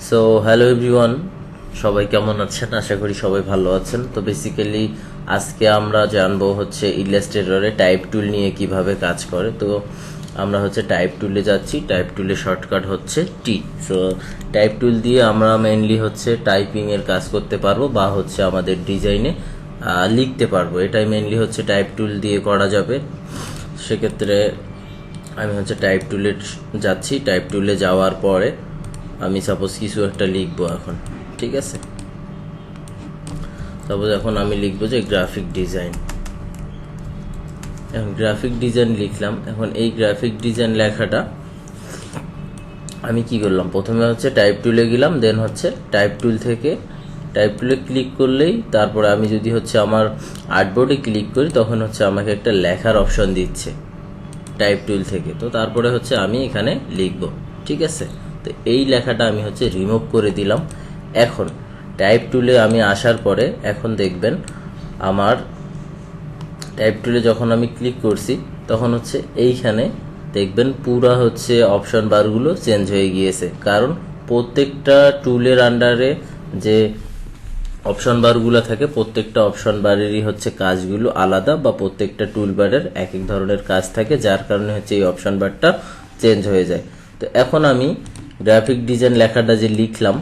So hello everyone, সবাই কেমন আছেন? আশা করি সবাই ভালো আছেন। তো বেসিক্যালি আজকে আমরা জানবো হচ্ছে ইলাস্ট্রেটরে টাইপ টুল নিয়ে কিভাবে কাজ করে। তো আমরা হচ্ছে টাইপ টুলে যাচ্ছি। টাইপ টুলে শর্টকাট হচ্ছে টি। সো টাইপ টুল দিয়ে আমরা মেইনলি হচ্ছে টাইপিং এর কাজ করতে পারবো বা হচ্ছে আমাদের ডিজাইনে লিখতে পারবো। এটাই মেইনলি হচ্ছে টাইপ টুল দিয়ে করা যাবে। সেক্ষেত্রে আমি হচ্ছে টাইপ টুলে যাচ্ছি। টাইপ টুলে যাওয়ার পরে আমি সাপোজ কিছু একটা লিখবো এখন, ঠিক আছে? সাপোজ এখন আমি লিখবো যে গ্রাফিক ডিজাইন। এখন গ্রাফিক ডিজাইন লিখলাম। এখন এই গ্রাফিক ডিজাইন লেখাটা আমি কি করলাম, প্রথমে হচ্ছে টাইপ টুলে গেলাম, দেন হচ্ছে টাইপ টুল থেকে টাইপ টুলে ক্লিক করলেই তারপরে আমি যদি হচ্ছে আমার আর্টবোর্ডে ক্লিক করি তখন হচ্ছে আমাকে একটা লেখার অপশন দিচ্ছে টাইপ টুল থেকে। তো তারপরে হচ্ছে আমি এখানে লিখবো, ঠিক আছে? তো এই লেখাটা আমি হচ্ছে রিমুভ করে দিলাম। এখন টাইপ টুলে আমি আসার পরে এখন দেখবেন আমার টাইপ টুলে যখন আমি ক্লিক করছি তখন হচ্ছে এইখানে দেখবেন পুরা হচ্ছে অপশন বারগুলো চেঞ্জ হয়ে গিয়েছে। কারণ প্রত্যেকটা টুলের আন্ডারে যে অপশন বারগুলো থাকে প্রত্যেকটা অপশন বারেরই হচ্ছে কাজগুলো আলাদা, বা প্রত্যেকটা টুল বারের এক এক ধরনের কাজ থাকে, যার কারণে হচ্ছে এই অপশন বারটা চেঞ্জ হয়ে যায়। তো এখন আমি গ্রাফিক ডিজাইন লেখাটা যে লিখলাম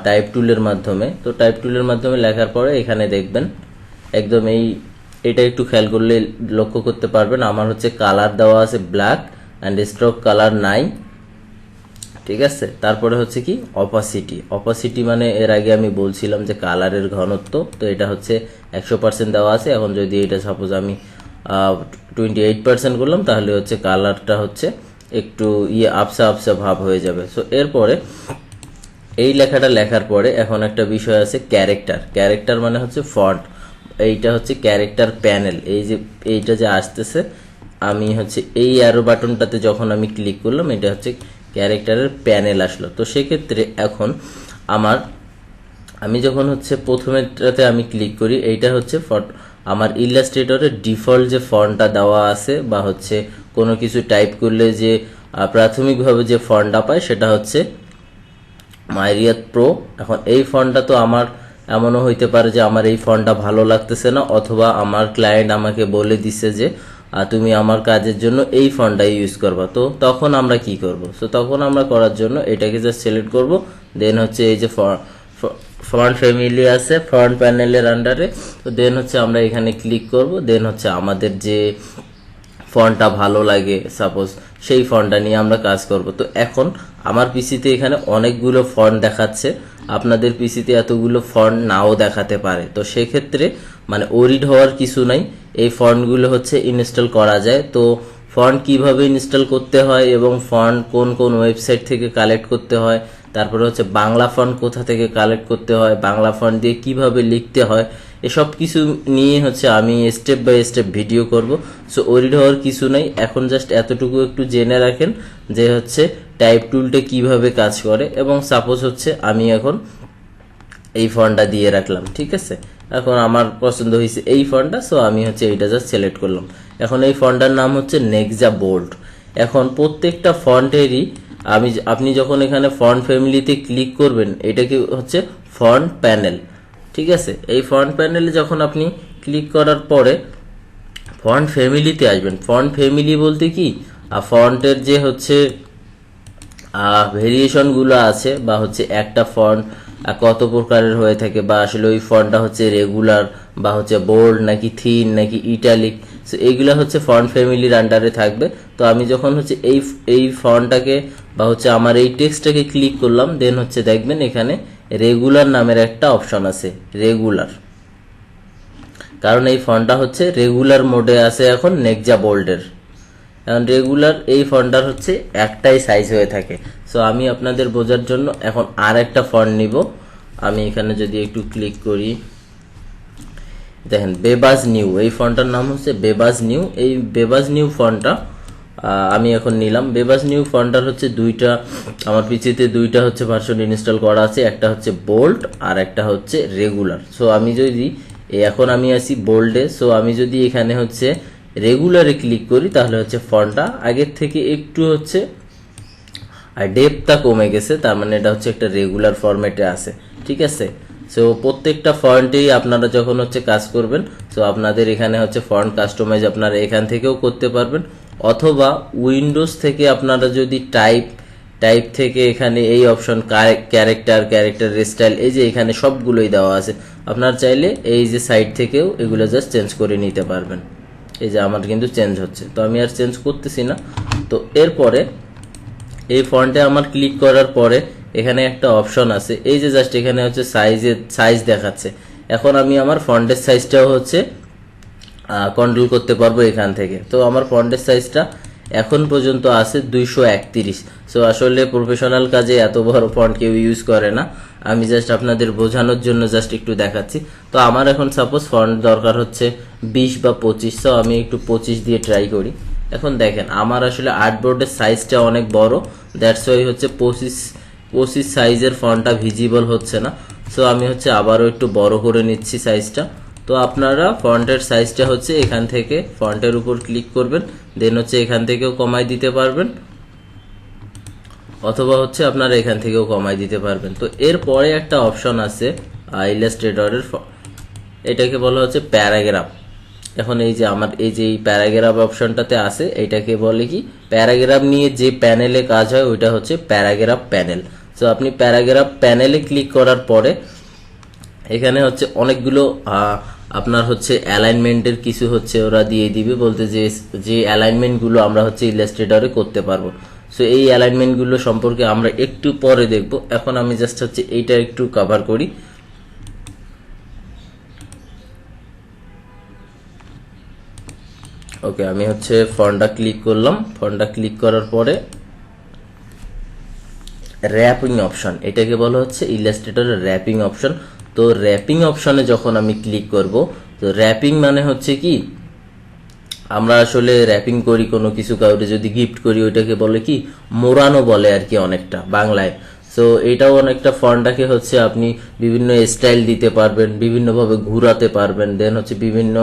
টাইপ টুলের মাধ্যমে, তো টাইপ টুলের মাধ্যমে লেখার পরে এখানে দেখবেন একদম এটা একটু খেয়াল করলে লক্ষ্য করতে পারবেন আমার হচ্ছে কালার দেওয়া আছে ব্ল্যাক অ্যান্ড স্ট্রোক কালার নাই, ঠিক আছে? তারপরে হচ্ছে কি অপাসিটি মানে এর আগে আমি বলছিলাম যে কালারের ঘনত্ব, তো এটা হচ্ছে 100% দেওয়া আছে। এখন যদি এটা সাপোজ আমি 28% করলাম তাহলে হচ্ছে কালারটা হচ্ছে একটু আবসা আবসা ভাব হয়ে যাবে। সো এরপরে এই লেখাটা লেখার পরে এখন একটা বিষয় আছে ক্যারেক্টার মানে হচ্ছে ফন্ট। এইটা হচ্ছে ক্যারেক্টার প্যানেল। এইটা যে আসতেছে, আমি হচ্ছে এই অ্যারো বাটনটাতে যখন আমি ক্লিক করলাম এটা হচ্ছে ক্যারেক্টারের প্যানেল আসলো। তো সেক্ষেত্রে এখন আমি যখন হচ্ছে প্রথমেটাতে আমি ক্লিক করি, এইটা হচ্ছে আমার ইলাস্ট্রেটরের ডিফল্ট যে ফন্টটা দেওয়া আছে বা হচ্ছে কোনো কিছু টাইপ করলে যে প্রাথমিকভাবে যে ফন্টটা পায় সেটা হচ্ছে মাইরিয়াত প্রো। এখন এই ফন্টটা তো আমার এমনও হইতে পারে যে আমার এই ফন্টটা ভালো লাগতেছে না, অথবা আমার ক্লায়েন্ট আমাকে বলে দিছে যে তুমি আমার কাজের জন্য এই ফন্টটাই ইউজ করবা। তো তখন আমরা কি করব? সো তখন আমরা করার জন্য এটাকে জাস্ট সিলেক্ট করব, দেন হচ্ছে এই যে ফন্ট ফ্যামিলি আছে ফ্রন্ট প্যানেলের আন্ডারে, তো দেন হচ্ছে আমরা এখানে ক্লিক করব, দেন হচ্ছে আমাদের যে ফন্টটা ভালো লাগে সাপোজ সেই ফন্টটা নিয়ে আমরা কাজ করব। তো এখন আমার পিসিতে এখানে অনেকগুলো ফন্ট দেখাচ্ছে, আপনাদের পিসিতে এতগুলো ফন্ট নাও দেখাতে পারে। তো সেক্ষেত্রে মানে ওরিড হওয়ার কিছু নাই, এই ফন্টগুলো হচ্ছে ইনস্টল করা যায়। তো ফন্ট কিভাবে ইনস্টল করতে হয় এবং ফন্ট কোন কোন ওয়েবসাইট থেকে কালেক্ট করতে হয়, তারপরে হচ্ছে বাংলা ফন্ট কোথা থেকে কালেক্ট করতে হয়, বাংলা ফন্ট দিয়ে কিভাবে লিখতে হয়, এসব কিছু নিয়ে হচ্ছে আমি স্টেপ বাই স্টেপ ভিডিও করব। সো ওরিড হওয়ার কিছু নাই, এখন জাস্ট এতটুকু একটু জেনে রাখেন যে হচ্ছে টাইপ টুলটা কিভাবে কাজ করে। এবং সাপোজ হচ্ছে আমি এখন এই ফন্টটা দিয়ে রাখলাম, ঠিক আছে? এখন আমার পছন্দ হয়েছে এই ফন্টটা, সো আমি হচ্ছে এইটা জাস্ট সিলেক্ট করলাম। এখন এই ফন্টটার নাম হচ্ছে নেক্সা বোল্ড। এখন প্রত্যেকটা ফন্টেরই আপনি যখন এখানে ফন্ট ফ্যামিলিতে ক্লিক করবেন এটাকে হচ্ছে ফন্ট প্যানেল, ঠিক আছে? এই ফন্ট প্যানেলে যখন আপনি ক্লিক করার পরে ফন্ট ফ্যামিলিতে আসবেন। ফন্ট ফ্যামিলি বলতে কি, ফন্টের যে হচ্ছে ভেরিয়েশনগুলো আছে বা হচ্ছে একটা ফন্ট কত প্রকারের হয়ে থাকে, বা আসলে ওই ফন্টটা হচ্ছে রেগুলার বা হচ্ছে বোল্ড নাকি থিন নাকি ইটালিক, সো এইগুলা হচ্ছে ফন্ট ফ্যামিলির আন্ডারে থাকবে। তো আমি যখন হচ্ছে এই ফন্টটাকে বা হচ্ছে আমার এই টেক্সটটাকে ক্লিক করলাম, দেন হচ্ছে দেখবেন এখানে রেগুলার নামের একটা অপশন আছে, রেগুলার। কারণ এই ফন্টটা হচ্ছে রেগুলার মোডে আছে এখন নেক্সা বোল্ডের। এখন রেগুলার এই ফন্টটার হচ্ছে একটাই সাইজ হয়ে থাকে। সো আমি আপনাদের বোঝার জন্য এখন আর একটা ফন্ট নিব। আমি এখানে যদি একটু ক্লিক করি, দেখেন বেবাজ নিউ, এই ফন্টটার নাম হচ্ছে বেবাজ নিউ। এই বেবাজ নিউ ফন্টটা আমি এখন নিলাম। বেবাজ নিউ ফন্টটার হচ্ছে আমার পিসিতে দুইটা হচ্ছে ভার্সন ইনস্টল করা আছে, একটা হচ্ছে বোল্ড আর একটা হচ্ছে রেগুলার। সো আমি যদি এখন আমি আসি বোল্ডে, সো আমি যদি এখানে হচ্ছে রেগুলারে ক্লিক করি তাহলে হচ্ছে ফন্টটা আগের থেকে একটু হচ্ছে আর ডেপথটা কমে গেছে, তার মানে এটা হচ্ছে একটা রেগুলার ফরম্যাটে আছে, ঠিক আছে। সো প্রত্যেকটা ফন্টেই আপনারা যখন হচ্ছে কাজ করবেন, সো আপনাদের এখানে হচ্ছে ফন্ট কাস্টমাইজ আপনারা এখান থেকেও করতে পারবেন, অথবা উইন্ডোজ থেকে আপনারা যদি টাইপ থেকে এখানে এই অপশন ক্যারেক্টার স্টাইল, এই যে এখানে সবগুলোই দেওয়া আছে, আপনারা চাইলে এই যে সাইড থেকেও এগুলো জাস্ট চেঞ্জ করে নিতে পারবেন। এই যে আমার কিন্তু চেঞ্জ হচ্ছে, তো আমি আর চেঞ্জ করতেছি না। তো এরপরে এই ফন্টে আমার ক্লিক করার পরে এখানে একটা অপশন আছে, এই যে জাস্ট এখানে হচ্ছে সাইজ দেখাচ্ছে। এখন আমি আমার ফন্টের সাইজটাও হচ্ছে কন্ট্রোল করতে পারবো এখান থেকে। তো আমার ফন্টের সাইজটা এখন পর্যন্ত আছে 231। সো আসলে প্রফেশনাল কাজে এত বড় ফন্ট কেউ ইউজ করে না, আমি জাস্ট আপনাদের বোঝানোর জন্য জাস্ট একটু দেখাচ্ছি। তো আমার এখন সাপোজ ফন্ট দরকার হচ্ছে 20 বা 25, সো আমি একটু 25 দিয়ে ট্রাই করি। এখন দেখেন আমার আসলে আর্টবোর্ডের সাইজটা অনেক বড়, দ্যাটস ওয়াই হচ্ছে 25 সাইজের ফন্টটা ভিজিবল হচ্ছে না। সো আমি হচ্ছে আবারও একটু বড় করে নিচ্ছি সাইজটা। তো আপনারা ফন্টের সাইজটা হচ্ছে এখান থেকে ফন্টের উপর ক্লিক করবেন, দেন হচ্ছে এখান থেকেও কমাই দিতে পারবেন, অথবা হচ্ছে আপনারা এখান থেকেও কমাই দিতে পারবেন। তো এরপরে একটা অপশন আছে ইলাস্ট্রেটরের, এটাকে বলা হচ্ছে প্যারাগ্রাফ। এখন এই যে আমার এই যে প্যারাগ্রাফ অপশনটাতে আছে, এটাকে বলে কি প্যারাগ্রাফ নিয়ে যে প্যানেলে কাজ হয় ওইটা হচ্ছে প্যারাগ্রাফ প্যানেল। সো আপনি প্যারাগ্রাফ প্যানেলে ক্লিক করার পরে এখানে হচ্ছে অনেকগুলো আপনার হচ্ছে অ্যালাইনমেন্টের কিছু হচ্ছে ওরা দিয়ে দিবে, বলতে যে অ্যালাইনমেন্টগুলো আমরা হচ্ছে ইলাস্ট্রেটরে করতে পারবো। সো এই অ্যালাইনমেন্টগুলো সম্পর্কে আমরা একটু পরে দেখব। এখন আমি জাস্ট হচ্ছে এইটা একটু কভার করি। ওকে, আমি হচ্ছে ফন্টটা ক্লিক করলাম, ফন্টটা ক্লিক করার পরে র্যাপিং অপশন, এটাকে বলা হচ্ছে ইলাস্ট্রেটরের র্যাপিং অপশন। তো র্যাপিং অপশনে যখন আমি ক্লিক করব, তো র্যাপিং মানে হচ্ছে কি আমরা আসলে র্যাপিং করি কোনো কিছু কাউকে যদি গিফট করি, ওইটাকে বলে কি মোড়ানো বলে আর কি অনেকটা বাংলায়। সো এটাও অনেকটা ফন্টটাকে হচ্ছে আপনি বিভিন্ন স্টাইল দিতে পারবেন, বিভিন্নভাবে ঘুরাতে পারবেন, দেন হচ্ছে বিভিন্ন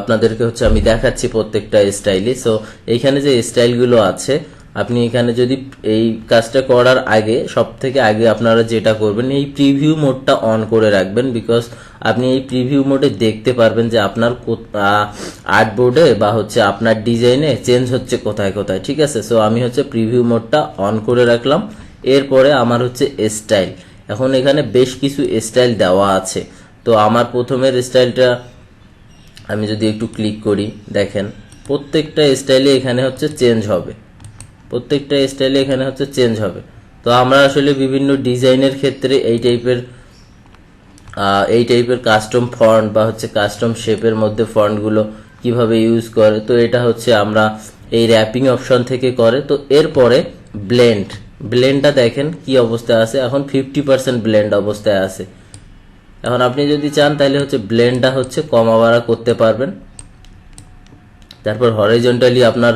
আপনাদেরকে হচ্ছে আমি দেখাচ্ছি প্রত্যেকটা স্টাইলে। সো এইখানে যে স্টাইলগুলো আছে, আপনি এখানে যদি এই কাজটা করার আগে সব থেকে আগে আপনারা যেটা করবেন, এই প্রিভিউ মোডটা অন করে রাখবেন, বিকজ আপনি এই প্রিভিউ মোডে দেখতে পারবেন যে আপনার আর্টবোর্ডে বা হচ্ছে আপনার ডিজাইনে চেঞ্জ হচ্ছে কোথায় কোথায়, ঠিক আছে। সো আমি হচ্ছে প্রিভিউ মোডটা অন করে রাখলাম। এরপরে আমার হচ্ছে স্টাইল, এখন এখানে বেশ কিছু স্টাইল দেওয়া আছে। তো আমার প্রথমের স্টাইলটা আমি যদি একটু ক্লিক করি, দেখেন প্রত্যেকটা স্টাইলে এখানে হচ্ছে চেঞ্জ হবে, প্রত্যেকটা স্টাইলে এখানে হচ্ছে চেঞ্জ হবে। তো আমরা আসলে বিভিন্ন ডিজাইনের ক্ষেত্রে এই টাইপের কাস্টম ফন্ট বা হচ্ছে কাস্টম শেপের মধ্যে ফন্টগুলো কিভাবে ইউজ করে, তো এটা হচ্ছে আমরা এই র্যাপিং অপশন থেকে করে। তো এরপরে ব্লেন্ডটা দেখেন কি অবস্থায় আছে, এখন 50% ব্লেন্ড অবস্থায় আছে। এখন আপনি যদি চান তাহলে হচ্ছে ব্লেন্ডটা হচ্ছে কমা বাড়া করতে পারবেন। তারপর হরিজন্টালি আপনার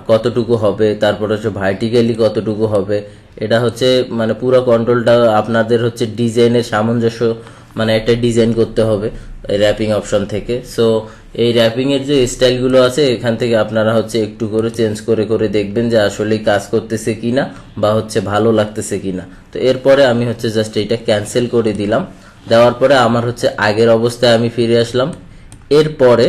কতটুকু হবে, তারপর হচ্ছে ভার্টিক্যালি কতটুকু হবে, এটা হচ্ছে মানে পুরো কন্ট্রোলটা আপনাদের হচ্ছে ডিজাইনের সামঞ্জস্য, মানে একটা ডিজাইন করতে হবে এই র্যাপিং অপশন থেকে। সো এই র্যাপিং এর যে স্টাইলগুলো আছে এখান থেকে আপনারা হচ্ছে একটু করে চেঞ্জ করে করে দেখবেন যে আসলেই কাজ করতেছে কিনা বা হচ্ছে ভালো লাগতেছে কিনা। তো এরপরে আমি হচ্ছে জাস্ট এইটা ক্যান্সেল করে দিলাম, দেওয়ার পরে আমার হচ্ছে আগের অবস্থায় আমি ফিরে আসলাম। এরপরে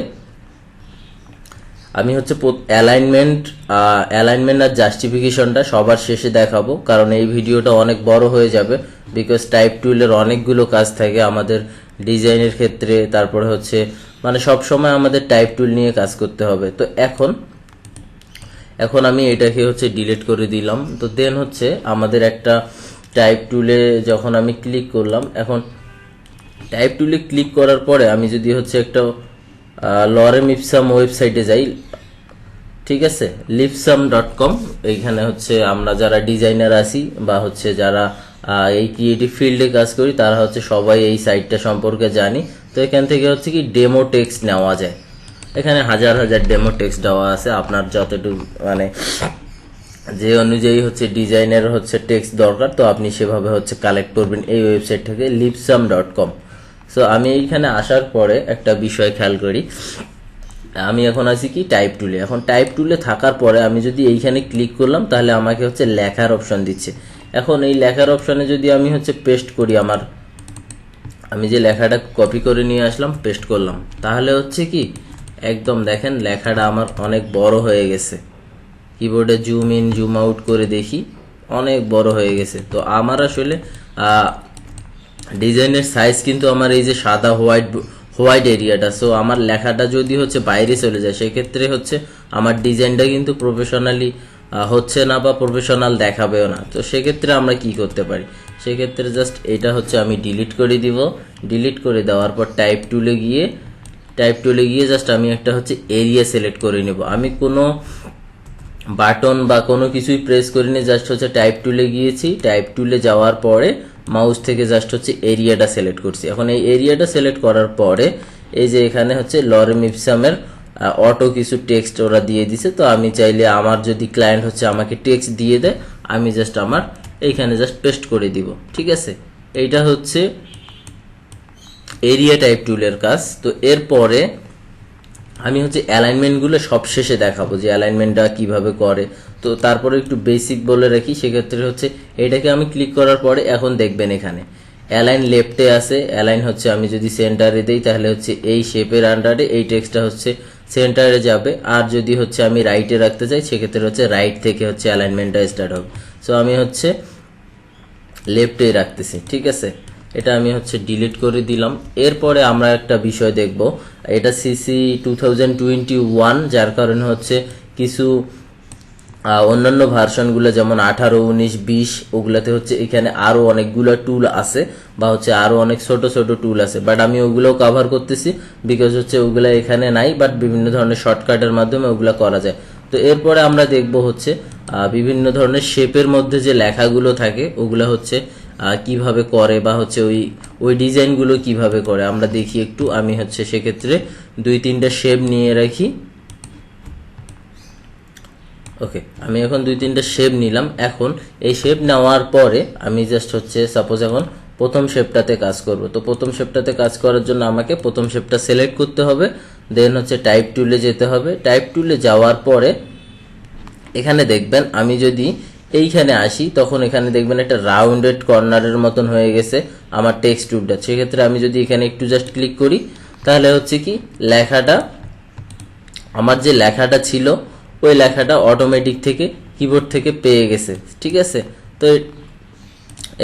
আমি হচ্ছে অ্যালাইনমেন্ট আর জাস্টিফিকেশনটা সবার শেষে দেখাবো, কারণ এই ভিডিওটা অনেক বড় হয়ে যাবে, বিকজ টাইপ টুলের অনেকগুলো কাজ থাকে আমাদের ডিজাইনের ক্ষেত্রে, তারপরে হচ্ছে মানে সব সময় আমাদের টাইপ টুল নিয়ে কাজ করতে হবে। তো এখন আমি এটাকে হচ্ছে ডিলিট করে দিলাম। তো দেন হচ্ছে আমাদের একটা টাইপ টুলে যখন আমি ক্লিক করলাম, এখন টাইপ টুলে ক্লিক করার পরে আমি যদি হচ্ছে একটা লরেম ইপসাম ওয়েবসাইটে যাই, ঠিক আছে, lipsum.com, এইখানে হচ্ছে আমরা যারা ডিজাইনার আছি বা হচ্ছে যারা এই ক্রিয়েটিভ ফিল্ডে কাজ করি তারা হচ্ছে সবাই এই সাইটটা সম্পর্কে জানি। তো এখান থেকে হচ্ছে কি ডেমো টেক্সট নেওয়া যায়, এখানে হাজার হাজার ডেমো টেক্সট দেওয়া আছে, আপনার যতটুকু মানে যে অনুযায়ী হচ্ছে ডিজাইনের হচ্ছে টেক্সট দরকার, তো আপনি সেভাবে হচ্ছে কালেক্ট করবেন এই ওয়েবসাইট থেকে lipsum.com। সো আমি এইখানে আসার পরে একটা বিষয় খেয়াল করি, আমি এখন আছি কি টাইপ টুলে। এখন টাইপ টুলে থাকার পরে আমি যদি এইখানে ক্লিক করলাম তাহলে আমাকে হচ্ছে লেখার অপশন দিচ্ছে। এখন এই লেখার অপশনে যদি আমি হচ্ছে পেস্ট করি, আমি যে লেখাটা কপি করে নিয়ে আসলাম পেস্ট করলাম, তাহলে হচ্ছে কি একদম দেখেন লেখাটা আমার অনেক বড় হয়ে গেছে। কিবোর্ডে জুম ইন জুম আউট করে দেখি, অনেক বড় হয়ে গেছে। তো আমার আসলে ডিজাইনের সাইজ কিন্তু আমার এই যে সাদা হোয়াইট এরিয়াটা, সো আমার লেখাটা যদি হচ্ছে বাইরে চলে যায় সেক্ষেত্রে হচ্ছে আমার ডিজাইনটা কিন্তু প্রফেশনালি হচ্ছে না বা প্রফেশনাল দেখাবেও না। তো সেক্ষেত্রে আমরা কি করতে পারি, সেক্ষেত্রে জাস্ট এটা হচ্ছে আমি ডিলিট করে দিব। ডিলিট করে দেওয়ার পর টাইপ টুলে গিয়ে জাস্ট আমি একটা হচ্ছে এরিয়া সিলেক্ট করে নেব। আমি কোনো বাটন বা কোনো কিছুই প্রেস করিনি, জাস্ট হচ্ছে টাইপ টুলে গিয়েছি। টাইপ টুলে যাওয়ার পরে মাউস থেকে জাস্ট হচ্ছে এরিয়াটা সিলেক্ট করছি। এখন এই এরিয়াটা সিলেক্ট করার পরে এই যে এখানে হচ্ছে লরেম ইপসামের অটো কিছু টেক্সট ওরা দিয়ে দিছে। তো আমি চাইলে আমার যদি ক্লায়েন্ট হচ্ছে আমাকে টেক্সট দিয়ে দেয়, আমি জাস্ট আমার এইখানে জাস্ট পেস্ট করে দিব। ঠিক আছে, এইটা হচ্ছে এরিয়া টাইপ টুলের কাজ। তো এরপরে আমি হচ্ছে অ্যালাইনমেন্টগুলো সব শেষে দেখাবো যে অ্যালাইনমেন্টটা কিভাবে করে। তো তারপরে একটু বেসিক বলে রাখি, সেক্ষেত্রে হচ্ছে এটাকে আমি ক্লিক করার পরে এখন দেখবেন এখানে অ্যালাইন লেফটে আছে। অ্যালাইন হচ্ছে আমি যদি সেন্টারে দেই তাহলে হচ্ছে এই শেপের আন্ডারে এই টেক্সটটা হচ্ছে সেন্টারে যাবে। আর যদি হচ্ছে আমি রাইটে রাখতে চাই সেক্ষেত্রে হচ্ছে রাইট থেকে হচ্ছে অ্যালাইনমেন্টটা স্টার্ট হবে। সো আমি হচ্ছে লেফটেই রাখতেছি। ঠিক আছে, এটা আমি হচ্ছে ডিলিট করে দিলাম। এরপরে আমরা একটা বিষয় দেখব, এটা সিসি 2021, যার কারণে হচ্ছে কিছু অন্যান্য ভার্সনগুলো যেমন 18, 19, 20 ওগুলাতে হচ্ছে এখানে আরো অনেকগুলো টুল আছে বা হচ্ছে আরো অনেক ছোট ছোট টুল আছে, বাট আমি ওগুলোও কভার করতেছি বিকজ হচ্ছে ওগুলা এখানে নাই, বাট বিভিন্ন ধরনের শর্টকাটের মাধ্যমে ওগুলা করা যায়। তো এরপরে আমরা দেখব হচ্ছে বিভিন্ন ধরনের শেপের মধ্যে যে লেখাগুলো থাকে ওগুলা হচ্ছে কিভাবে করে বা হচ্ছে ওই ডিজাইনগুলো কিভাবে করে আমরা দেখি একটু। আমি হচ্ছে সেক্ষেত্রে 2-3টা শেপ নিয়ে রাখি। ওকে, আমি এখন 2-3টা শেপ নিলাম। এখন এই শেপ নেওয়ার পরে আমি জাস্ট হচ্ছে সাপোজ এখন প্রথম শেপটাতে কাজ করব। তো প্রথম শেপটাতে কাজ করার জন্য আমাকে প্রথম শেপটা সিলেক্ট করতে হবে, দেন হচ্ছে টাইপ টুলে যেতে হবে। টাইপ টুলে যাওয়ার পরে এখানে দেখবেন আমি যদি এইখানে আসি তখন এখানে দেখবেন একটা রাউন্ডেড কর্নারের মতন হয়ে গেছে আমার টেক্সট টুলটা। সেক্ষেত্রে আমি যদি এখানে একটু জাস্ট ক্লিক করি তাহলে হচ্ছে কি লেখাটা, আমার যে লেখাটা ছিল ওই লেখাটা অটোমেটিক থেকে কিবোর্ড থেকে পেয়ে গেছে। ঠিক আছে, তো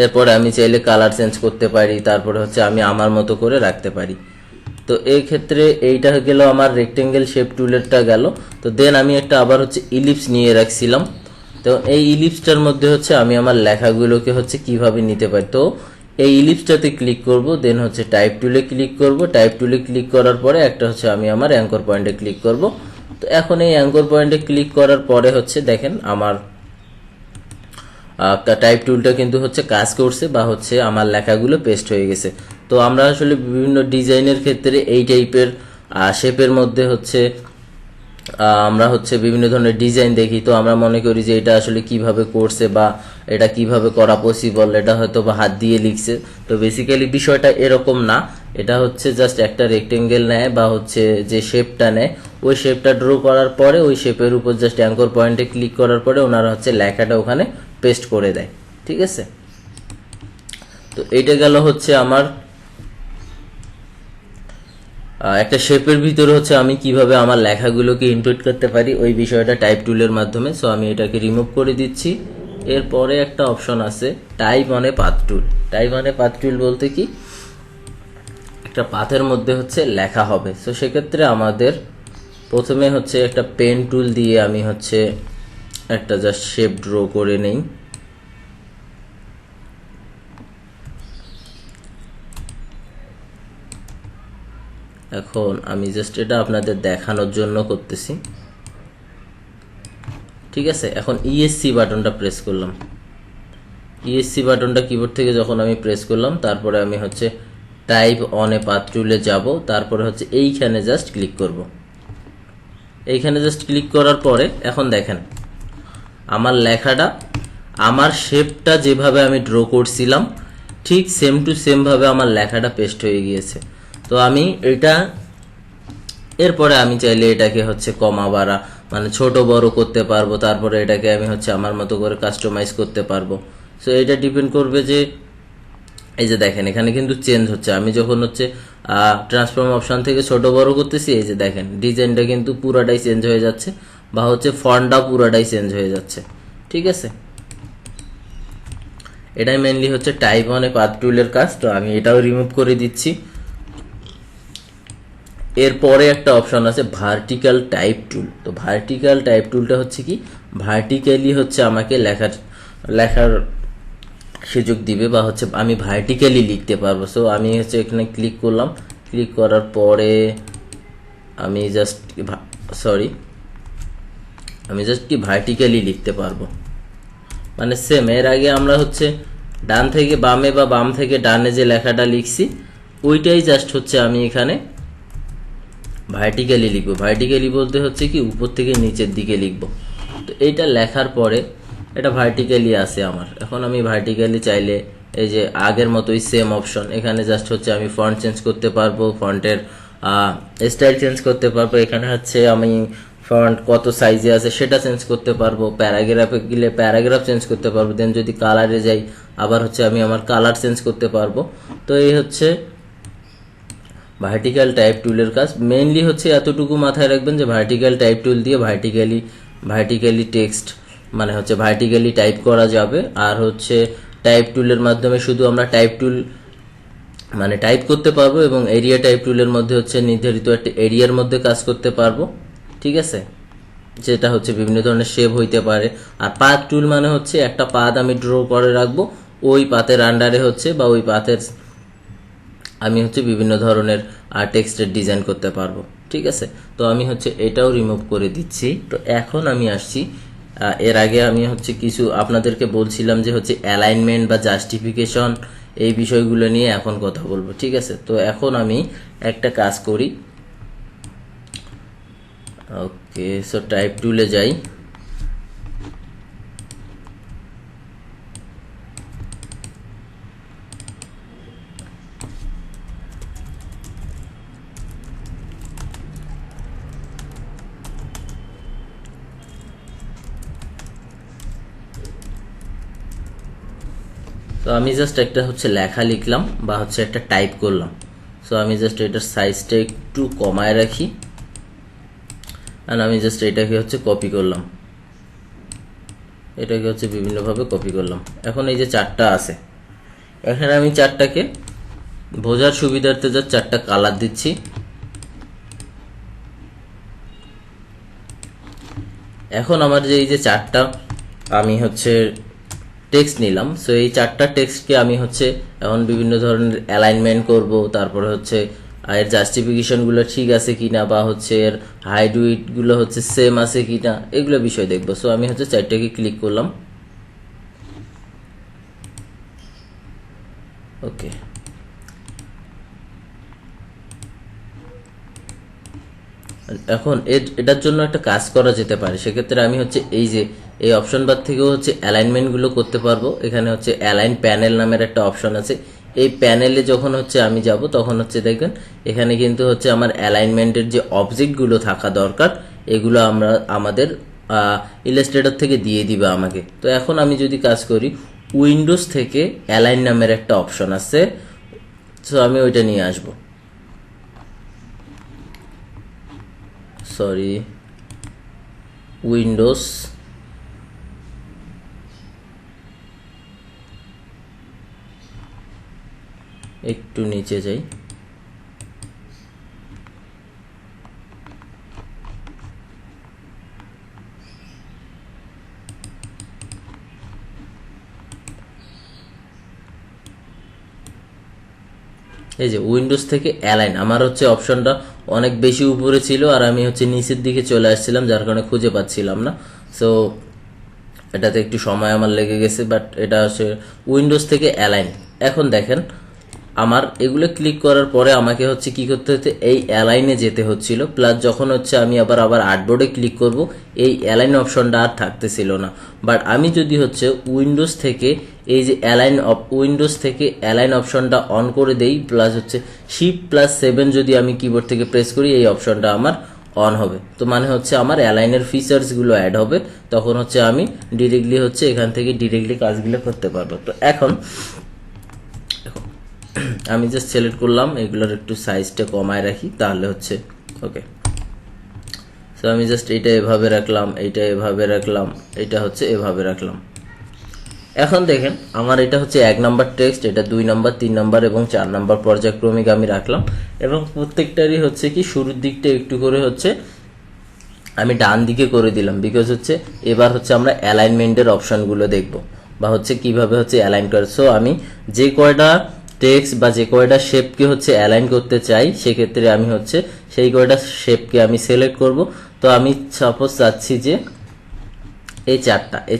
এরপরে আমি চাইলে কালার চেঞ্জ করতে পারি, তারপরে হচ্ছে আমি আমার মতো করে রাখতে পারি। তো এই ক্ষেত্রে এইটা গেল আমার রেক্টেঙ্গেল শেপ টুলেরটা গেল। তো দেন আমি একটা আবার হচ্ছে ইলিপস নিয়ে রাখছিলাম। তো এই ইলিপসটার মধ্যে হচ্ছে আমি আমার লেখাগুলোকে হচ্ছে কিভাবে নিতে পারি। তো এই ইলিপসটাতে ক্লিক করব, দেন হচ্ছে টাইপ টুলে ক্লিক করব। টাইপ টুলে ক্লিক করার পরে একটা হচ্ছে আমি আমার অ্যাঙ্কর পয়েন্টে ক্লিক করব। তো এখন এই অ্যাঙ্কর পয়েন্টে ক্লিক করার পরে হচ্ছে দেখেন আমার টাইপ টুলটা কিন্তু হচ্ছে কাজ করছে বা হচ্ছে আমার লেখাগুলো পেস্ট হয়ে গেছে। তো আমরা আসলে বিভিন্ন ডিজাইনের ক্ষেত্রে এই টাইপের শেপের মধ্যে হচ্ছে আমরা হচ্ছে বিভিন্ন ধরনের ডিজাইন দেখি। তো আমরা মনে করি যে এটা আসলে কিভাবে করছে বা এটা কিভাবে করা পসিবল, এটা হয়তো বা হাত দিয়ে লিখছে। তো বেসিক্যালি বিষয়টা এরকম না, এটা হচ্ছে জাস্ট একটা রেক্টেঙ্গেল নেয় বা হচ্ছে যে শেপটা নেয় ওই শেপটা ড্র করার পরে ওই শেপের উপর জাস্ট অ্যাঙ্কর পয়েন্টে ক্লিক করার পরে ওনারা হচ্ছে লেখাটা ওখানে পেস্ট করে দেয়। ঠিক আছে, তো এইটা গেল হচ্ছে আমার একটা শেপের ভিতরে হচ্ছে আমি কিভাবে আমার লেখাগুলোকে ইনপুট করতে পারি ওই বিষয়টা টাইপ টুলের মাধ্যমে। সো আমি এটাকে রিমুভ করে দিচ্ছি। এরপরে একটা অপশন আছে type on a path tool. Type on a path টুল বলতে কি একটা পাথের মধ্যে হচ্ছে লেখা হবে। সো সেক্ষেত্রে আমাদের প্রথমে হচ্ছে একটা পেন টুল দিয়ে আমি হচ্ছে একটা জাস্ট শেপ ড্র করে নেই। এখন আমি জাস্ট এটা আপনাদের দেখানোর জন্য করতেছি। ঠিক আছে, এখন ইএসসি বাটনটা প্রেস করলাম। ইএসসি বাটনটা কিবোর্ড থেকে যখন আমি প্রেস করলাম তারপরে আমি হচ্ছে টাইপ অন এ পাথ টুলে যাব, তারপরে হচ্ছে এইখানে জাস্ট ক্লিক করব। এইখানে জাস্ট ক্লিক করার পরে এখন দেখেন আমার লেখাটা, আমার শেপটা যেভাবে আমি ড্র করছিলাম ঠিক সেম টু সেম ভাবে আমার লেখাটা পেস্ট হয়ে গিয়েছে। তো আমি এটা এরপরে আমি চাইলে এটাকে হচ্ছে কমা বাড়া মানে ছোট বড় করতে পারবো, তারপরে এটাকে আমি হচ্ছে আমার মতো করে কাস্টমাইজ করতে পারবো। সো এটা ডিপেন্ড করবে যে এই যে দেখেন এখানে কিন্তু চেঞ্জ হচ্ছে, আমি যখন হচ্ছে ট্রান্সফর্ম অপশন থেকে ছোট বড় করতেছি, এই যে দেখেন ডিজাইনটা কিন্তু পুরাটাই চেঞ্জ হয়ে যাচ্ছে, বা হচ্ছে ফন্টটা পুরাটাই চেঞ্জ হয়ে যাচ্ছে। ঠিক আছে, এটাই মেনলি হচ্ছে টাইপ 1 পাথ টুলের কাজ। তো আমি এটাও রিমুভ করে দিচ্ছি। এরপরে একটা অপশন আছে ভার্টিক্যাল টাইপ টুল। তো ভার্টিক্যাল টাইপ টুলটা হচ্ছে কি, ভার্টিক্যালি হচ্ছে আমাকে লেখার সুযোগ দিবে, বা হচ্ছে আমি ভার্টিক্যালি লিখতে পারবো। সো আমি হচ্ছে এখানে ক্লিক করলাম, ক্লিক করার পরে আমি জাস্ট কি ভার্টিক্যালি লিখতে পারবো। মানে সেম এর আগে আমরা হচ্ছে ডান থেকে বামে বা বাম থেকে ডানে যে লেখাটা লিখছি ওইটাই জাস্ট হচ্ছে আমি এখানে ভার্টিক্যালি লিখবো। ভার্টিক্যালি বলতে হচ্ছে কি উপর থেকে নিচের দিকে লিখবো। তো এইটা লেখার পরে এটা ভার্টিক্যালি আছে আমার। এখন আমি ভার্টিক্যালি চাইলে এই যে আগের মতোই সেম অপশন, এখানে জাস্ট হচ্ছে আমি ফন্ট চেঞ্জ করতে পারবো, ফন্টের স্টাইল চেঞ্জ করতে পারবো, এখানে হচ্ছে আমি ফন্ট কত সাইজে আছে সেটা চেঞ্জ করতে পারবো, প্যারাগ্রাফে গেলে প্যারাগ্রাফ চেঞ্জ করতে পারবো, দেন যদি কালারে যাই আবার হচ্ছে আমি আমার কালার চেঞ্জ করতে পারবো। তো এই হচ্ছে ভার্টিক্যাল টাইপ টুলের কাজ। মেইনলি হচ্ছে এতটুকু মাথায় রাখবেন যে ভার্টিক্যাল টাইপ টুল দিয়ে ভার্টিক্যালি টেক্সট মানে হচ্ছে ভার্টিক্যালি টাইপ করা যাবে। আর হচ্ছে টাইপ টুলের মাধ্যমে শুধু আমরা টাইপ টুল মানে টাইপ করতে পারবো, এবং এরিয়া টাইপ টুলের মধ্যে হচ্ছে নির্ধারিত একটা এরিয়ার মধ্যে কাজ করতে পারবো। ঠিক আছে, যেটা হচ্ছে বিভিন্ন ধরনের শেপ হইতে পারে। আর পাথ টুল মানে হচ্ছে একটা পাথ আমি ড্র করে রাখবো, ওই পাথের আন্ডারে হচ্ছে বা ওই পাথের আমি হচ্ছে বিভিন্ন ধরনের টেক্সটের ডিজাইন করতে পারবো। ঠিক আছে, তো আমি হচ্ছে এটাও রিমুভ করে দিচ্ছি। তো এখন আমি আসছি, এর আগে আমি হচ্ছে কিছু আপনাদেরকে বলছিলাম যে হচ্ছে অ্যালাইনমেন্ট বা জাস্টিফিকেশন এই বিষয়গুলো নিয়ে এখন কথা বলবো। ঠিক আছে, তো এখন আমি একটা কাজ করি। ওকে, সো টাইপ টুলে যাই, তো আমি জাস্ট একটা হচ্ছে লেখা লিখলাম বা হচ্ছে একটা টাইপ করলাম। সো আমি জাস্ট এটার সাইজটা একটু কমায় রাখি, আর আমি জাস্ট এটাকে হচ্ছে কপি করলাম, এটাকে হচ্ছে বিভিন্নভাবে কপি করলাম। এখন এই যে চারটা আছে, এখানে আমি চারটাকে বোঝার সুবিধার্থে জাস্ট চারটা কালার দিচ্ছি। এখন আমার যে এই যে চারটা আমি হচ্ছে টেক্সট নিলাম, সো এই চারটা টেক্সটকে আমি হচ্ছে এখন বিভিন্ন ধরনের অ্যালাইনমেন্ট করব, তারপরে হচ্ছে এর জাস্টিফিকেশনগুলো ঠিক আছে কিনা, বা হচ্ছে এর হাইড উইডথগুলো হচ্ছে সেম আছে কিনা, এগুলো বিষয় দেখবো। সো আমি হচ্ছে চারটাকে ক্লিক করলাম। ওকে, এখন এটার জন্য একটা কাজ করা যেতে পারে। সেক্ষেত্রে আমি হচ্ছে এই যে এই অপশন বার থেকেও হচ্ছে অ্যালাইনমেন্টগুলো করতে পারবো। এখানে হচ্ছে অ্যালাইন প্যানেল নামের একটা অপশন আছে, এই প্যানেলে যখন হচ্ছে আমি যাব তখন হচ্ছে দেখবেন এখানে কিন্তু হচ্ছে আমার অ্যালাইনমেন্টের যে অবজেক্টগুলো থাকা দরকার এগুলো আমরা আমাদের ইলাস্ট্রেটর থেকে দিয়ে দিবে আমাকে। তো এখন আমি যদি কাজ করি, উইন্ডোজ থেকে অ্যালাইন নামের একটা অপশন আছে, সো আমি ওইটা নিয়ে আসবো। সরি, উইন্ডোজ, একটু নিচে যাই, এই যে উইন্ডোজ থেকে অ্যালাইন আমার হচ্ছে অপশনটা অনেক বেশি উপরে ছিল, আর আমি হচ্ছে নিচের দিকে চলে আসছিলাম, যার কারণে খুঁজে পাচ্ছিলাম না। সো এটাতে একটু সময় আমার লেগে গেছে, বাট এটা হচ্ছে উইন্ডোজ থেকে অ্যালাইন। এখন দেখেন আমার এগুলো ক্লিক করার পরে আমাকে হচ্ছে কি করতে হচ্ছে, এই অ্যালাইনে যেতে হচ্ছিল, প্লাস যখন হচ্ছে আমি আবার আর্টবোর্ডে ক্লিক করব এই অ্যালাইন অপশনটা আর থাকতেছিল না। বাট আমি যদি হচ্ছে উইন্ডোজ থেকে এই যে অ্যালাইন উইন্ডোজ থেকে অ্যালাইন অপশনটা অন করে দেই, প্লাস হচ্ছে Shift+7 যদি আমি কিবোর্ড থেকে প্রেস করি, এই অপশনটা আমার অন হবে। তো মানে হচ্ছে আমার অ্যালাইনের ফিচার্সগুলো অ্যাড হবে, তখন হচ্ছে আমি ডিরেক্টলি হচ্ছে এখান থেকে ডিরেক্টলি কাজগুলো করতে পারবো। তো এখন আমি জাস্ট সিলেক্ট করলাম, এগুলোর একটু সাইজটা কমায় রাখি, তাহলে হচ্ছে ওকে। সো আমি জাস্ট এটা এভাবে রাখলাম, এটা এভাবে রাখলাম, এটা হচ্ছে এভাবে রাখলাম। এখন দেখেন আমার এটা হচ্ছে 1 নাম্বার টেক্সট, এটা 2 নাম্বার, 3 নাম্বার এবং 4 নাম্বার পর্যায়ক্রমিক আমি রাখলাম, এবং প্রত্যেকটারই হচ্ছে কি শুরুর দিকটা একটু করে হচ্ছে আমি ডান দিকে করে দিলাম, বিকজ হচ্ছে এবার হচ্ছে আমরা অ্যালাইনমেন্টের অপশনগুলো দেখব, বা হচ্ছে কিভাবে হচ্ছে অ্যালাইন করে। সো আমি যে কয়টা টেক্সট বা যে কয়টা শেপকে হচ্ছে অ্যালাইন করতে চাই, সেক্ষেত্রে আমি হচ্ছে সেই কয়টা শেপকে আমি সিলেক্ট করব। তো আমি সাপোজ চাচ্ছি যে এই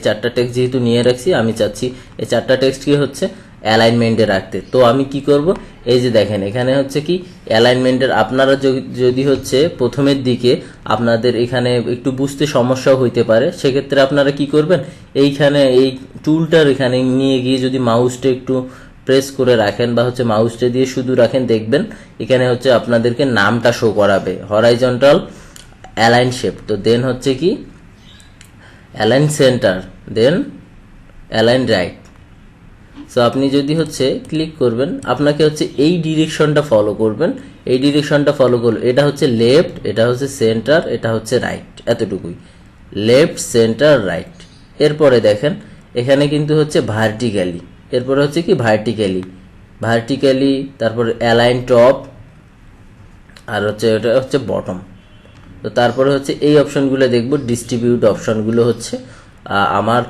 চারটা টেক্সট যেহেতু নিয়ে রাখছি, আমি চাচ্ছি এই 4টা টেক্সটকে হচ্ছে অ্যালাইনমেন্টে রাখতে। তো আমি কি করব, এই যে দেখেন এখানে হচ্ছে কি অ্যালাইনমেন্টের, আপনারা যদি হচ্ছে প্রথমের দিকে আপনাদের এখানে একটু বুঝতে সমস্যাও হইতে পারে, সেক্ষেত্রে আপনারা কি করবেন, এইখানে এই টুলটার এখানে নিয়ে গিয়ে যদি মাউসটা একটু প্রেস করে রাখেন বা হচ্ছে মাউসটা দিয়ে শুধু রাখেন, দেখবেন এখানে হচ্ছে আপনাদেরকে নামটা শো করাবে, হরাইজন্টাল অ্যালাইন শেপ। তো দেন হচ্ছে কি অ্যালাইন সেন্টার, দেন অ্যালাইন রাইট। সো আপনি যদি হচ্ছে ক্লিক করবেন, আপনাকে হচ্ছে এই ডিরেকশনটা ফলো করবেন, এই ডিরেকশনটা ফলো করলে এটা হচ্ছে লেফট, এটা হচ্ছে সেন্টার, এটা হচ্ছে রাইট, এতটুকুই, লেফট সেন্টার রাইট। এরপরে দেখেন এখানে কিন্তু হচ্ছে ভার্টিক্যালি, এরপরে হচ্ছে কি ভার্টিক্যালি, তারপরে অ্যালাইন টপ, আর হচ্ছে এটা হচ্ছে বটম। তো তারপরে হচ্ছে এই অপশনগুলো দেখব, ডিস্ট্রিবিউট অপশনগুলো হচ্ছে আমার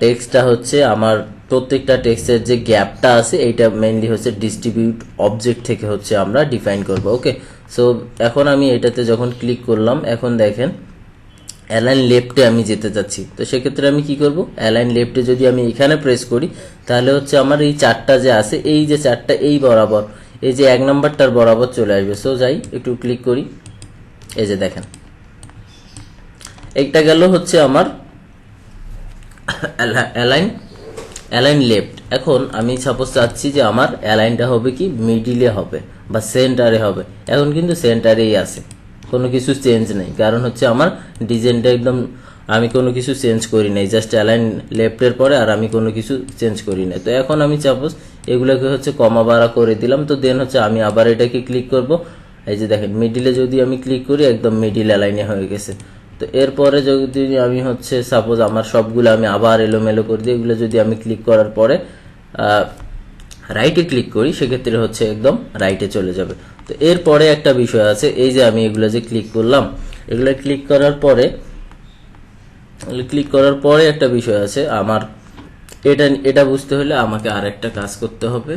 টেক্সটটা হচ্ছে আমার প্রত্যেকটা টেক্সটের যে গ্যাপটা আছে এইটা মেইনলি হচ্ছে ডিস্ট্রিবিউট অবজেক্ট থেকে হচ্ছে আমরা ডিফাইন করব। ওকে, সো এখন আমি এটাতে যখন ক্লিক করলাম, এখন দেখেন অ্যালাইন লেফটে আমি যেতে চাচ্ছি। তো সেক্ষেত্রে আমি কি করব, অ্যালাইন লেফটে যদি আমি এখানে প্রেস করি, তাহলে হচ্ছে আমার এই 4টা যে আছে, এই যে 4টা এই বরাবর, এই যে 1 নাম্বারটার বরাবর চলে আসবে। সো যাই একটু ক্লিক করি, এই যে দেখেন একটা গেল হচ্ছে আমার অ্যালাইন লেফট। এখন আমি সাপোজ চাচ্ছি যে আমার অ্যালাইনটা হবে কি মিডিলে হবে বা সেন্টারে হবে, এখন কিন্তু সেন্টারেই আছে, কোনো কিছু চেঞ্জ নেই, কারণ হচ্ছে আমার ডিজাইনটা একদম আমি কোনো কিছু চেঞ্জ করি নাই, জাস্ট অ্যালাইন লেফটের পরে আর আমি কোনো কিছু চেঞ্জ করি নাই। তো এখন আমি সাপোজ এগুলোকে হচ্ছে কমা বাড়া করে দিলাম। তো দেন হচ্ছে আমি আবার এটাকে ক্লিক করব, এই যে দেখেন মিডিলে যদি আমি ক্লিক করি, একদম মিডিল অ্যালাইনে হয়ে গেছে। তো এরপরে যদি আমি হচ্ছে সাপোজ আমার সবগুলো আমি আবার এলোমেলো করে দিই, এগুলো যদি আমি ক্লিক করার পরে রাইটে ক্লিক করি, সেক্ষেত্রে হচ্ছে একদম রাইটে চলে যাবে। তো এরপরে একটা বিষয় আছে, এই যে আমি এগুলো যে ক্লিক করলাম, এগুলো ক্লিক করার পরে একটা বিষয় আছে আমার, এটা বুঝতে হলে আমাকে আর একটা কাজ করতে হবে।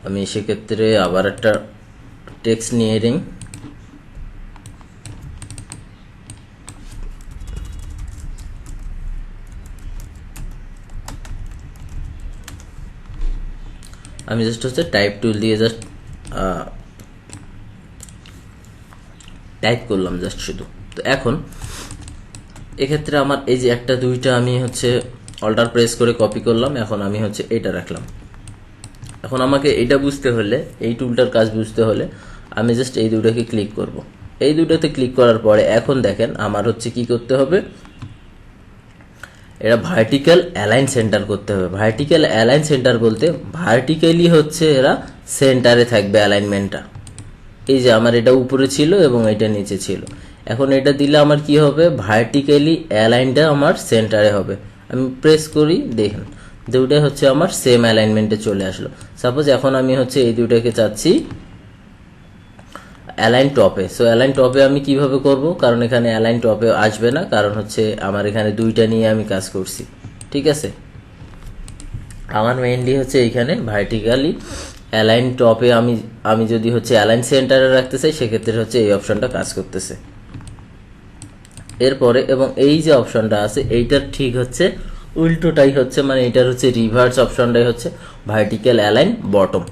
আমি সেক্ষেত্রে আবার একটা টেক্সট নিয়ে নিই, আমি জাস্ট হচ্ছে টাইপ টুল দিয়ে জাস্ট টাইপ করলাম জাস্ট শুধু। তো এখন এক্ষেত্রে আমার এই যে 1টা 2টা আমি হচ্ছে অল্টার প্রেস করে কপি করলাম, এখন আমি হচ্ছে এটা রাখলাম। এখন আমাকে এটা বুঝতে হলে, এই টুলটার কাজ বুঝতে হলে আমি জাস্ট এই দুটোকে ক্লিক করব। এই দুটোতে ক্লিক করার পরে এখন দেখেন আমার হচ্ছে কি করতে হবে, এটা ভার্টিক্যাল অ্যালাইন সেন্টার করতে হবে। ভার্টিক্যাল অ্যালাইন সেন্টার বলতে ভার্টিক্যালি হচ্ছে এরা সেন্টারে থাকবে অ্যালাইনমেন্টটা, এই যে আমার এটা উপরে ছিল এবং এটা নিচে ছিল, এখন এটা দিলে আমার কি হবে, ভার্টিক্যালি অ্যালাইনটা আমার সেন্টারে হবে। আমি প্রেস করি, দেখেন দুটোই হচ্ছে আমার সেম অ্যালাইনমেন্টে চলে আসলো। সাপোজ এখন আমি হচ্ছে এই দুটোকে চাচ্ছি অ্যালাইন টপে। সো অ্যালাইন টপে আমি কিভাবে করব, কারণ এখানে অ্যালাইন টপে আসবে না, কারণ হচ্ছে আমার এখানে 2টা নিয়ে আমি কাজ করছি, ঠিক আছে। আমার মেইনলি হচ্ছে এইখানে ভার্টিক্যালি অ্যালাইন টপে আমি যদি হচ্ছে অ্যালাইন সেন্টারে রাখতে চাই, সেক্ষেত্রে হচ্ছে এই অপশনটা কাজ করতেছে। এরপরে এবং এই যে অপশনটা আছে এইটার ঠিক হচ্ছে উল্টোটাই হচ্ছে, মানে এটার হচ্ছে রিভার্স অপশনটাই হচ্ছে ভার্টিক্যাল অ্যালাইন বটম।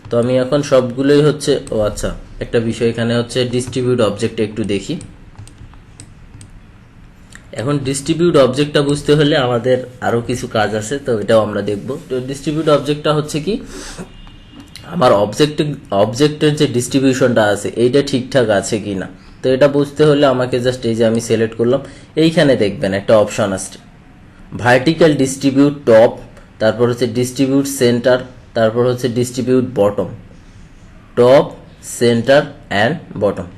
তো আমি এখন সবগুলোই হচ্ছে, ও আচ্ছা একটা বিষয় এখানে হচ্ছে ডিস্ট্রিবিউট অবজেক্টে একটু দেখি। এখন ডিস্ট্রিবিউট অবজেক্টটা বুঝতে হলে আমাদের আরো কিছু কাজ আছে, তো এটাও আমরা দেখব। তো ডিস্ট্রিবিউট অবজেক্টটা হচ্ছে কি, আমার অবজেক্টের যে ডিস্ট্রিবিউশনটা আছে এইটা ঠিকঠাক আছে কিনা। তো এটা বুঝতে হলে আমাকে জাস্ট এই যে আমি সিলেক্ট করলাম, এইখানে দেখবেন একটা অপশন আছে ভার্টিক্যাল ডিস্ট্রিবিউট টপ, তারপর হচ্ছে ডিস্ট্রিবিউট সেন্টার, তারপর হচ্ছে distribute bottom, top centre and bottom.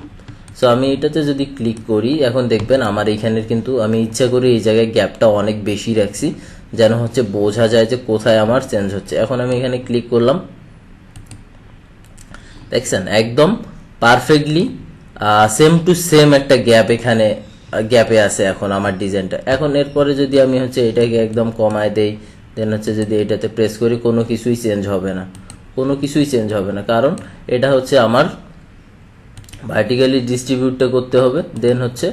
So আমি এটাতে যদি ক্লিক করি, এখন দেখবেন আমার এইখানের কিন্তু আমি ইচ্ছা করে এই জায়গায় গ্যাপটা অনেক বেশি রাখছি, যেন হচ্ছে বোঝা যায় যে কোথায় আমার চেঞ্জ হচ্ছে। এখন আমি এখানে ক্লিক করলাম, দেখছেন একদম পারফেক্টলি সেম টু সেম একটা গ্যাপ এখানে গ্যাপে আছে এখন আমার ডিজাইনটা। এখন এরপরে যদি আমি হচ্ছে এটাকে একদম কমায় দেই, দেন হচ্ছে যদি এটাতে প্রেস করি, কোনো কিছুই চেঞ্জ হবে না, কোনো কিছুই চেঞ্জ হবে না, কারণ এটা হচ্ছে আমার ভার্টিক্যালি ডিস্ট্রিবিউটটা করতে হবে। দেন হচ্ছে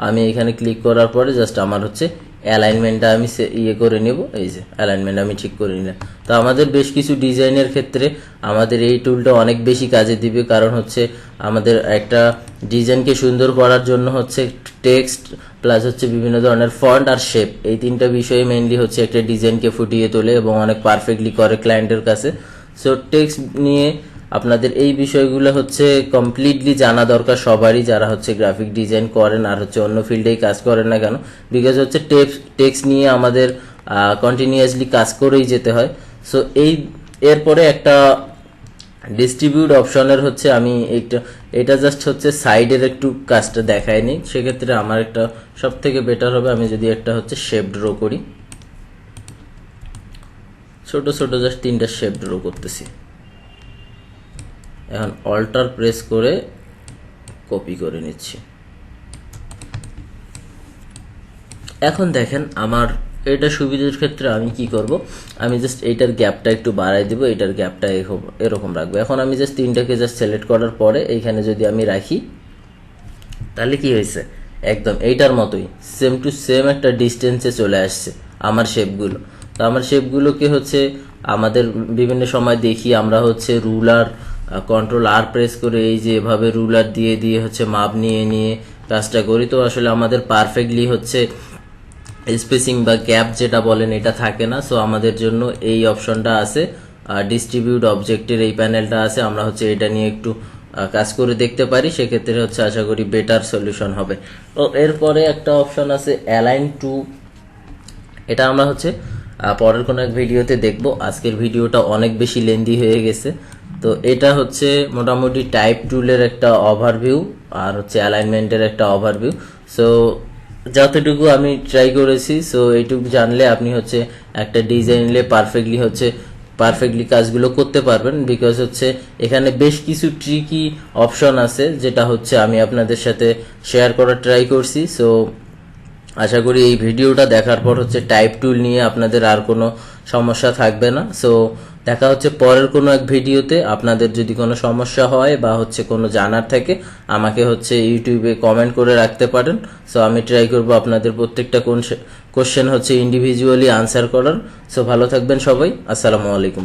আমি এখানে ক্লিক করার পরে জাস্ট আমার হচ্ছে অ্যালাইনমেন্টটা আমি ইয়ে করে নেব, এই যে অ্যালাইনমেন্ট আমি ঠিক করে নিলাম। তো আমাদের বেশ কিছু ডিজাইনের ক্ষেত্রে আমাদের এই টুলটা অনেক বেশি কাজে দিবে, কারণ হচ্ছে আমাদের একটা ডিজাইনকে সুন্দর করার জন্য হচ্ছে টেক্সট প্লাস হচ্ছে বিভিন্ন ধরনের ফন্ট আর শেপ, এই তিনটা বিষয়ে মেইনলি হচ্ছে একটা ডিজাইনকে ফুটিয়ে তোলে এবং অনেক পারফেক্টলি করে ক্লায়েন্টের কাছে। সো টেক্সট নিয়ে আপনাদের এই বিষয়গুলো হচ্ছে কমপ্লিটলি জানা দরকার সবারই, যারা হচ্ছে গ্রাফিক ডিজাইন করেন আর হচ্ছে অন্য ফিল্ডেই কাজ করেন না কেন, বিকজ হচ্ছে টেক্সট নিয়ে আমাদের কন্টিনিউয়াসলি কাজ করেই যেতে হয়। সো এরপরে একটা ডিস্ট্রিবিউট অপশনের হচ্ছে আমি এটা জাস্ট হচ্ছে সাইডের একটু কাজটা দেখায়নি, সেক্ষেত্রে আমার একটা সব থেকে বেটার হবে আমি যদি একটা হচ্ছে শেপ ড্র করি, ছোট ছোট জাস্ট 3টা শেপ ড্র করতেছি। এখন অল্টার প্রেস করে কপি করে নিচ্ছি। এখন দেখেন আমার এটা সুবিধার ক্ষেত্রে আমি কি করব, আমি জাস্ট এইটার গ্যাপটা একটু বাড়াই দিব, এইটার গ্যাপটা এরকম রাখবো। এখন আমি জাস্ট 3টাকে জাস্ট সিলেক্ট করার পরে এইখানে যদি আমি রাখি, তাহলে কি হয়েছে, একদম এইটার মতোই সেম টু সেম একটা ডিস্টেন্সে চলে আসছে আমার শেপগুলো। তো আমার শেপগুলোকে হচ্ছে আমাদের বিভিন্ন সময় দেখি আমরা হচ্ছে রুলার কন্ট্রোল আর প্রেস করে এই যে এভাবে রুলার দিয়ে দিয়ে হচ্ছে মাপ নিয়ে নিয়ে কাজটা করি, তো আসলে আমাদের পারফেক্টলি হচ্ছে স্পেসিং বা গ্যাপ যেটা বলেন এটা থাকে না। সো আমাদের জন্য এই অপশনটা আছে, ডিস্ট্রিবিউট অবজেক্টের এই প্যানেলটা আছে, আমরা হচ্ছে এটা নিয়ে একটু কাজ করে দেখতে পারি, সেক্ষেত্রে হচ্ছে আশা করি বেটার সলিউশন হবে। তো এরপরে একটা অপশন আছে অ্যালাইন টু, এটা আমরা হচ্ছে পরের কোনো এক ভিডিওতে দেখব, আজকের ভিডিওটা অনেক বেশি লেন্দি হয়ে গেছে। তো এটা হচ্ছে মোটামুটি টাইপ টুলের একটা ওভারভিউ আর হচ্ছে অ্যালাইনমেন্টের একটা ওভারভিউ। সো যতটুকু আমি ট্রাই করেছি, সো এইটুকু জানলে আপনি হচ্ছে একটা ডিজাইনলে পারফেক্টলি কাজগুলো করতে পারবেন, বিকজ হচ্ছে এখানে বেশ কিছু ট্রিকি অপশন আছে যেটা হচ্ছে আমি আপনাদের সাথে শেয়ার করার ট্রাই করছি। সো আশা করি এই ভিডিওটা দেখার পর হচ্ছে টাইপ টুল নিয়ে আপনাদের আর কোনো সমস্যা থাকবে না। সো দেখা হচ্ছে পরের কোনো এক ভিডিওতে। আপনাদের যদি কোনো সমস্যা হয় বা হচ্ছে কোনো জানার থাকে আমাকে হচ্ছে ইউটিউবে কমেন্ট করে রাখতে পারেন। সো আমি ট্রাই করব আপনাদের প্রত্যেকটা কোশ্চেন হচ্ছে ইন্ডিভিজুয়ালি আনসার করার। সো ভালো থাকবেন সবাই, আসসালামু আলাইকুম।